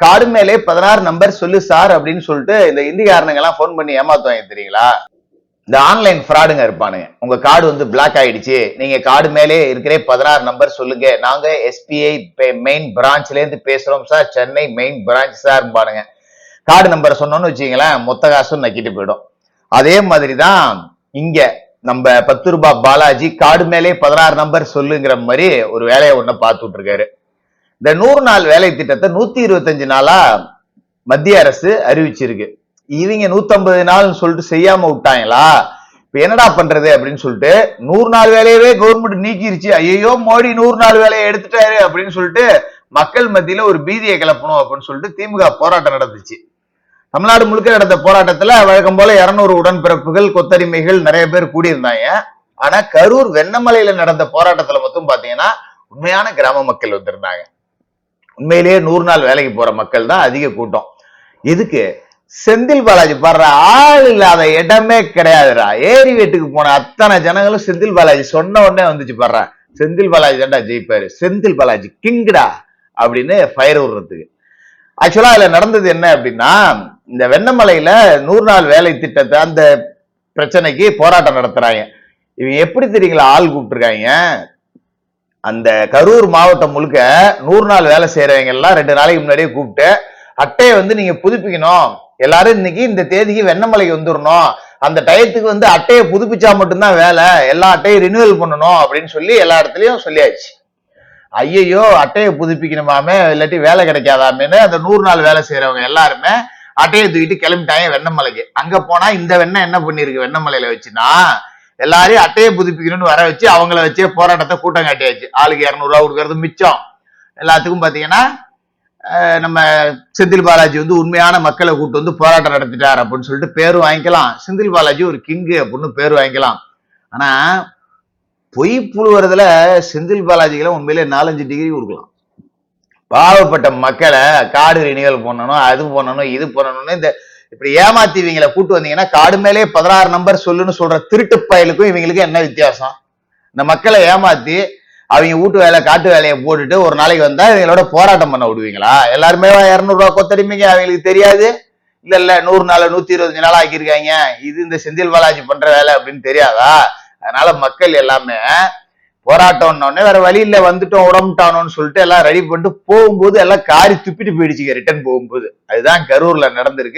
Card மேலே 16 number சொல்லு sir அப்படின்னு சொல்லிட்டு இந்த இந்திக்காரனுங்க எல்லாம் போன் பண்ணி ஏமாத்துவாங்க தெரியுங்களா? இந்த ஆன்லைன் ஃப்ராடுங்க இருப்பானுங்க. உங்க கார்டு வந்து பிளாக் ஆயிடுச்சு, நீங்க கார்டு மேலே இருக்கிற 16 நம்பர் சொல்லுங்க, நாங்க எஸ்பிஐ மெயின் பிரான்ச்ல இருந்து பேசுறோம் sir, Chennai main branch sir பானுங்க. கார்டு நம்பர் சொன்னோம்னு வச்சுங்களேன், மொத்த காசும் நக்கிட்டு போயிடும். அதே மாதிரிதான் இங்க நம்ம 10 ரூபாய் பாலாஜி கார்டு மேலே 16 நம்பர் சொல்லுங்கிற மாதிரி ஒரு வேலையை ஒண்ணு பார்த்துட்டு இருக்காரு. இந்த 100 நாள் வேலை திட்டத்தை 125 நாளா மத்திய அரசு அறிவிச்சிருக்கு. இவங்க 150 நாள் சொல்லிட்டு செய்யாம விட்டாங்களா? இப்ப என்னடா பண்றது அப்படின்னு சொல்லிட்டு 100 நாள் வேலையவே கவர்மெண்ட் நீக்கிருச்சு. ஐயோ மோடி 100 நாள் வேலையை எடுத்துட்டாரு அப்படின்னு சொல்லிட்டு மக்கள் மத்தியில ஒரு பீதியை கிளப்பணும் அப்படின்னு சொல்லிட்டு திமுக போராட்டம் நடந்துச்சு. தமிழ்நாடு முழுக்க நடந்த போராட்டத்துல வழக்கம் போல 200 உடன்பிறப்புகள் கொத்தடிமைகள் நிறைய பேர் கூடியிருந்தாங்க. ஆனா கரூர் வெண்ணமலையில நடந்த போராட்டத்துல மட்டும் பாத்தீங்கன்னா உண்மையான கிராம மக்கள் வந்திருந்தாங்க. உண்மையிலேயே 100 நாள் வேலைக்கு போற மக்கள் தான் அதிக கூட்டம். எதுக்கு? செந்தில் பாலாஜி பாடுற ஆள் இல்லாத இடமே கிடையாதுடா. ஏரி வீட்டுக்கு போன அத்தனை ஜனங்களும் செந்தில் பாலாஜி சொன்ன உடனே வந்துச்சு பாடுற, செந்தில் பாலாஜி தான்டா ஜெயிப்பாரு, செந்தில் பாலாஜி கிங்கடா அப்படின்னு ஃபயர் விடுறதுக்கு. ஆக்சுவலா அதுல நடந்தது என்ன அப்படின்னா, இந்த வெண்ணமலையில 100 நாள் வேலை திட்டத்தை அந்த பிரச்சனைக்கு போராட்டம் நடத்துறாங்க. இவங்க எப்படி தெரியுங்களா ஆள் கூப்பிட்டுருக்காங்க? அந்த கரூர் மாவட்டம் முழுக்க 100 நாள் வேலை செய்யறவங்க எல்லாம் 2 நாளைக்கு முன்னாடியே கூப்பிட்டு, அட்டையை வந்து நீங்க புதுப்பிக்கணும், எல்லாரும் இன்னைக்கு இந்த தேதிக்கு வெண்ணமலைக்கு வந்துடணும், அந்த டயத்துக்கு வந்து அட்டையை புதுப்பிச்சா மட்டும்தான் வேலை, எல்லா அட்டையும் ரினியூவல் பண்ணணும் அப்படின்னு சொல்லி எல்லா இடத்துலயும் சொல்லியாச்சு. ஐயோ அட்டையை புதுப்பிக்கணுமாமே, இல்லாட்டி வேலை கிடைக்காதாமேன்னு அந்த 100 நாள் வேலை செய்யறவங்க எல்லாருமே அட்டையை தூக்கிட்டு கிளம்பிட்டாங்க வெண்ணமலைக்கு. அங்க போனா இந்த வெண்ணெய் என்ன பண்ணிருக்கு வெண்ணமலையில வச்சுன்னா, எல்லாரையும் அட்டையை புதுப்பிக்கணும்னு வர வச்சு அவங்கள வச்சே போராட்டத்தை கூட்டம் காட்டியாச்சு. ஆளுக்கு 200 ரூபா கொடுக்கறது மிச்சம். எல்லாத்துக்கும் பாத்தீங்கன்னா நம்ம செந்தில் பாலாஜி வந்து உண்மையான மக்களை கூட்டு வந்து போராட்டம் நடத்திட்டார் அப்படின்னு சொல்லிட்டு பேரும் வாங்கிக்கலாம். செந்தில் பாலாஜி ஒரு கிங்கு அப்படின்னு பேர் வாங்கிக்கலாம். ஆனா பொய் புழுவுறதுல செந்தில் பாலாஜிகளை உண்மையிலே 4-5 டிகிரி கொடுக்கலாம். பாவப்பட்ட மக்களை கார்டு ரினியூவல் பண்ணணும், அது பண்ணணும், இது பண்ணணும்னு இந்த இப்படி ஏமாத்தி இவங்களை கூட்டு வந்தீங்கன்னா, கார்டு மேலே 16 நம்பர் சொல்லுன்னு சொல்ற திருட்டு பயலுக்கும் இவங்களுக்கு என்ன வித்தியாசம்? இந்த மக்களை ஏமாத்தி அவங்க வீட்டு வேலை காட்டு வேலையை போட்டுட்டு ஒரு நாளைக்கு வந்தா இவங்களோட போராட்டம் பண்ண விடுவீங்களா? எல்லாருமே 200 ரூபாய் கொத்தடிமைங்க, அவங்களுக்கு தெரியாது. இல்ல 100 நாள் 125 நாள் ஆக்கியிருக்காங்க, இது இந்த செந்தில் பாலாஜி பண்ற வேலை அப்படின்னு தெரியாதா? அதனால மக்கள் எல்லாமே போராட்டம்னு வேற வழி இல்ல, வந்துட்டோம் உடம்புட்டானோன்னு சொல்லிட்டு எல்லாம் ரெடி பண்ணிட்டு போகும்போது எல்லாம் காரி துப்பிட்டு போயிடுச்சுங்க ரிட்டர்ன் போகும்போது. அதுதான் கரூர்ல நடந்திருக்கு.